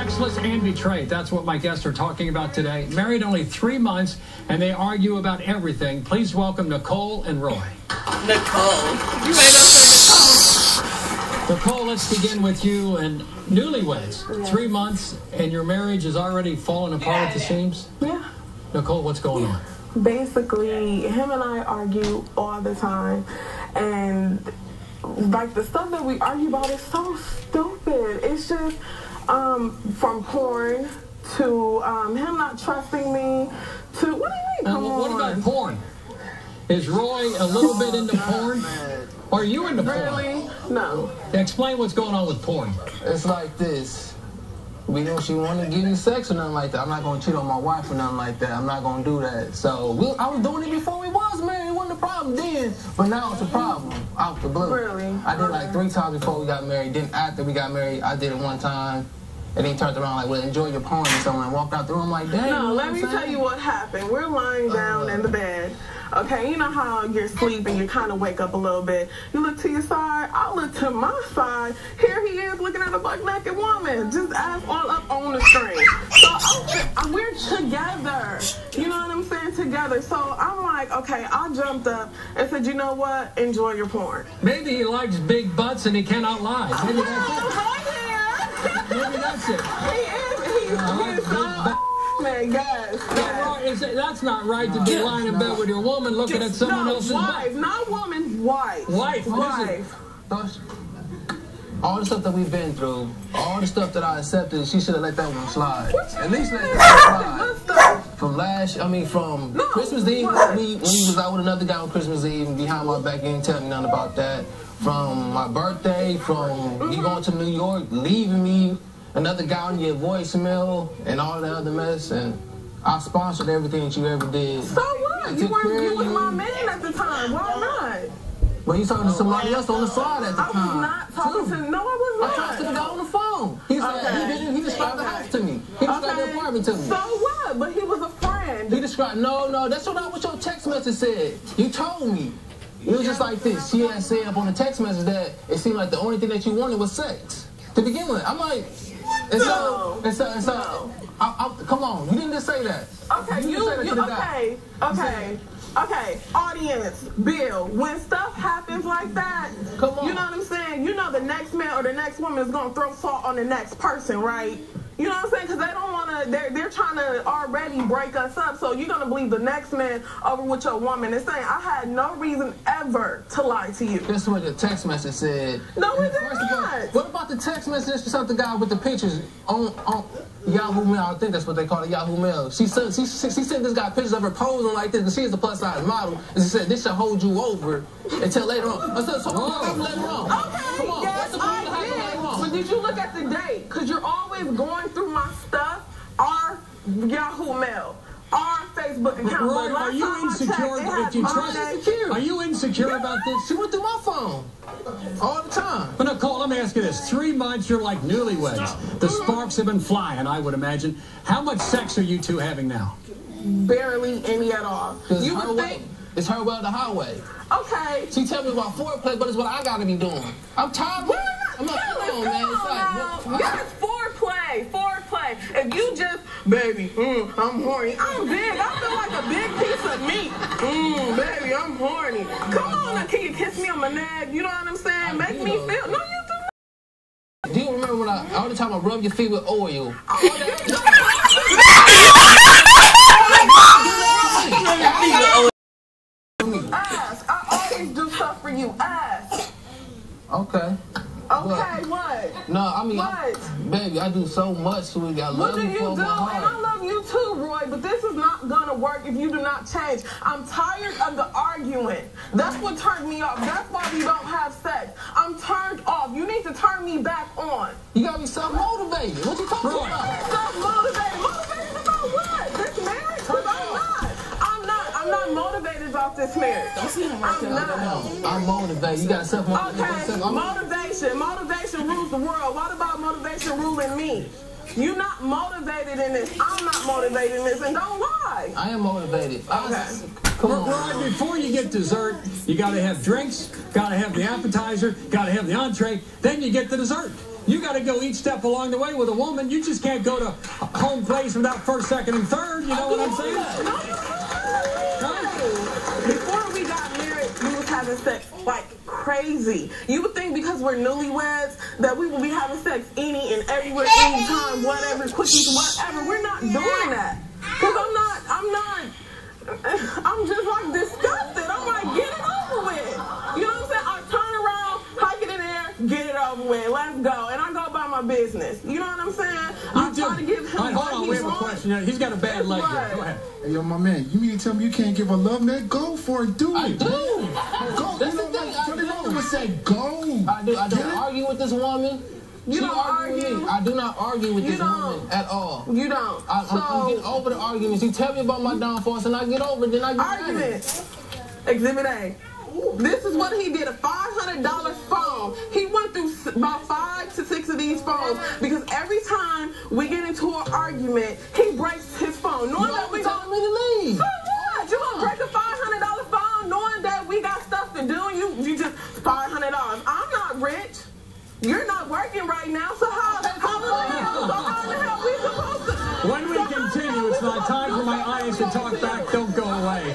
Sexless and betrayed. That's what my guests are talking about today. Married only 3 months, and they argue about everything. Please welcome Nicole and Roy. Nicole. You made up for Nicole. Nicole, let's begin with you and newlyweds. Yeah. 3 months, and your marriage is already falling apart at the seams? Yeah. Nicole, what's going on? Basically, him and I argue all the time, and like the stuff that we argue about is so stupid. It's just from porn to him not trusting me to what do you mean? Come on. What about porn? Is Roy a little bit into porn? Are you into porn? Really? No. Explain what's going on with porn. It's like this. We know she want to give me sex or nothing like that. I'm not going to cheat on my wife or nothing like that. I'm not going to do that. So I was doing it before we was married. It wasn't a problem then. But now it's a problem out the blue. Really? I did like 3 times before we got married. Then after we got married, I did it 1 time. And then he turned around like, well, enjoy your porn or something. And walked out the room. I'm like, damn. No, let me tell you what happened. We're lying down in the bed. Okay, you know how you're sleeping, you kind of wake up a little bit. You look to your side, I look to my side. Here he is looking at a butt-naked woman, just ass all up on the screen. So we're together, you know what I'm saying, together. So I'm like, okay, I jumped up and said, you know what, enjoy your porn. Maybe he likes big butts and he cannot lie. Maybe that's it. Right here. Maybe that's it. He is so... Man, yes. That's not right to be lying in bed with your woman looking at someone else's wife, butt. not woman, wife. Wife. All the stuff that we've been through, all the stuff that I accepted, she should have let that one slide. At least let that slide. From Christmas Eve, when he was out with another guy on Christmas Eve and behind my back, he didn't tell me nothing about that. From my birthday, from you going to New York, leaving me, another guy on your voicemail, and all that other mess, and I sponsored everything that you ever did. So what? You was my man at the time. Why not? But you talking to somebody else on the side at the time. I was not talking to. No, I was not. I talked to the guy on the phone. He described the house to me. He described the apartment to me. So what? But he was a friend. He described. No, that's not what your text message said. You told me. It was just like this. She had said up on the text message that it seemed like the only thing that you wanted was sex to begin with. I'm like. Come on, you didn't just say that. Okay, audience, Bill, when stuff happens like that, come on. You know what I'm saying? You know the next man or the next woman is going to throw salt on the next person, right? You know what I'm saying? Because they don't want to, they're trying to already break us up, so you're going to believe the next man over with your woman and saying, I had no reason ever to lie to you. That's what the text message said. No, it did not. What about the text message that sent the guy with the pictures on Yahoo Mail? I think that's what they call it, Yahoo Mail. She sent this guy pictures of her posing like this, and she is a plus-size model, and she said, this should hold you over until later on. I said, so later on. Okay, come on. yes, I did. But did you look at the date? Because you're always going through my stuff, our Yahoo Mail, our Facebook account. Roy, are you insecure if you trust? Are you insecure about this? She went through my phone all the time. But Nicole, let me ask you this. 3 months, you're like newlyweds. The sparks have been flying, I would imagine. How much sex are you two having now? Barely any at all. You would think... It's her way or the highway. Okay. She tell me about foreplay, but it's what I gotta be doing. I'm tired of it. I'm like, come on, man. It's like, yes, foreplay. If you just, baby, I'm horny. I'm big. I feel like a big piece of meat. Baby, I'm horny. Come on, now, can you kiss me on my neck? You know what I'm saying? Make me feel. No, you do. Do you remember when all the time I rub your feet with oil? Ask. I always do stuff for you. Ask. Okay. Okay, what? No, I mean, what? Baby, I do so much so we got love. What do you do? And I love you too, Roy, but this is not gonna work if you do not change. I'm tired of the arguing. That's what turned me off. That's why we don't have sex. I'm turned off. You need to turn me back on. You gotta be self-motivated. What you talking about? Self-motivated? Motivated about what? This marriage? Because I'm not motivated about this marriage. Don't see him right there. I'm motivated. You got self-motivated. Okay, motivation rules the world. What about motivation ruling me? You're not motivated in this. I'm not motivated in this, and don't lie. I am motivated. Okay. Come on. Right, before you get dessert, you got to have drinks, got to have the appetizer, got to have the entree, then you get the dessert. You got to go each step along the way with a woman. You just can't go to home place without first, second, and third. You know what I'm saying? Before we got married, we was having sex like crazy. You would think because we're newlyweds that we will be having sex any and everywhere, anytime, whatever, quickies, whatever. We're not doing that. Because I'm just like disgusted. I'm like, get it over with. You know what I'm saying? I turn around, hike it in there, get it over with. Let's go. And I go about my business. You know what I'm saying? I'm trying to give him hold on, we have a question. He's got a bad leg here. Go ahead. Hey, yo, my man, you mean to tell me you can't give a love net? Go for it, do it. I do. Go. That's you know, the thing. like, Tony Roman said, go. I don't argue with this woman. You don't argue. I do not argue with this woman at all. You don't. I'm getting over the arguments. You tell me about my downfalls and I get over it, then I get argument. Exhibit A. This is what he did, a $500 phone. He went through about 5 to 6 of these phones because every time we get into an argument, he breaks his phone. Knowing that we telling me to leave. So what? You gonna break a $500 phone knowing that we got stuff to do and you just $500. I'm not rich. You're not working right now, so how the hell we supposed to? When we continue, it's not time for my audience to talk back. Don't go away.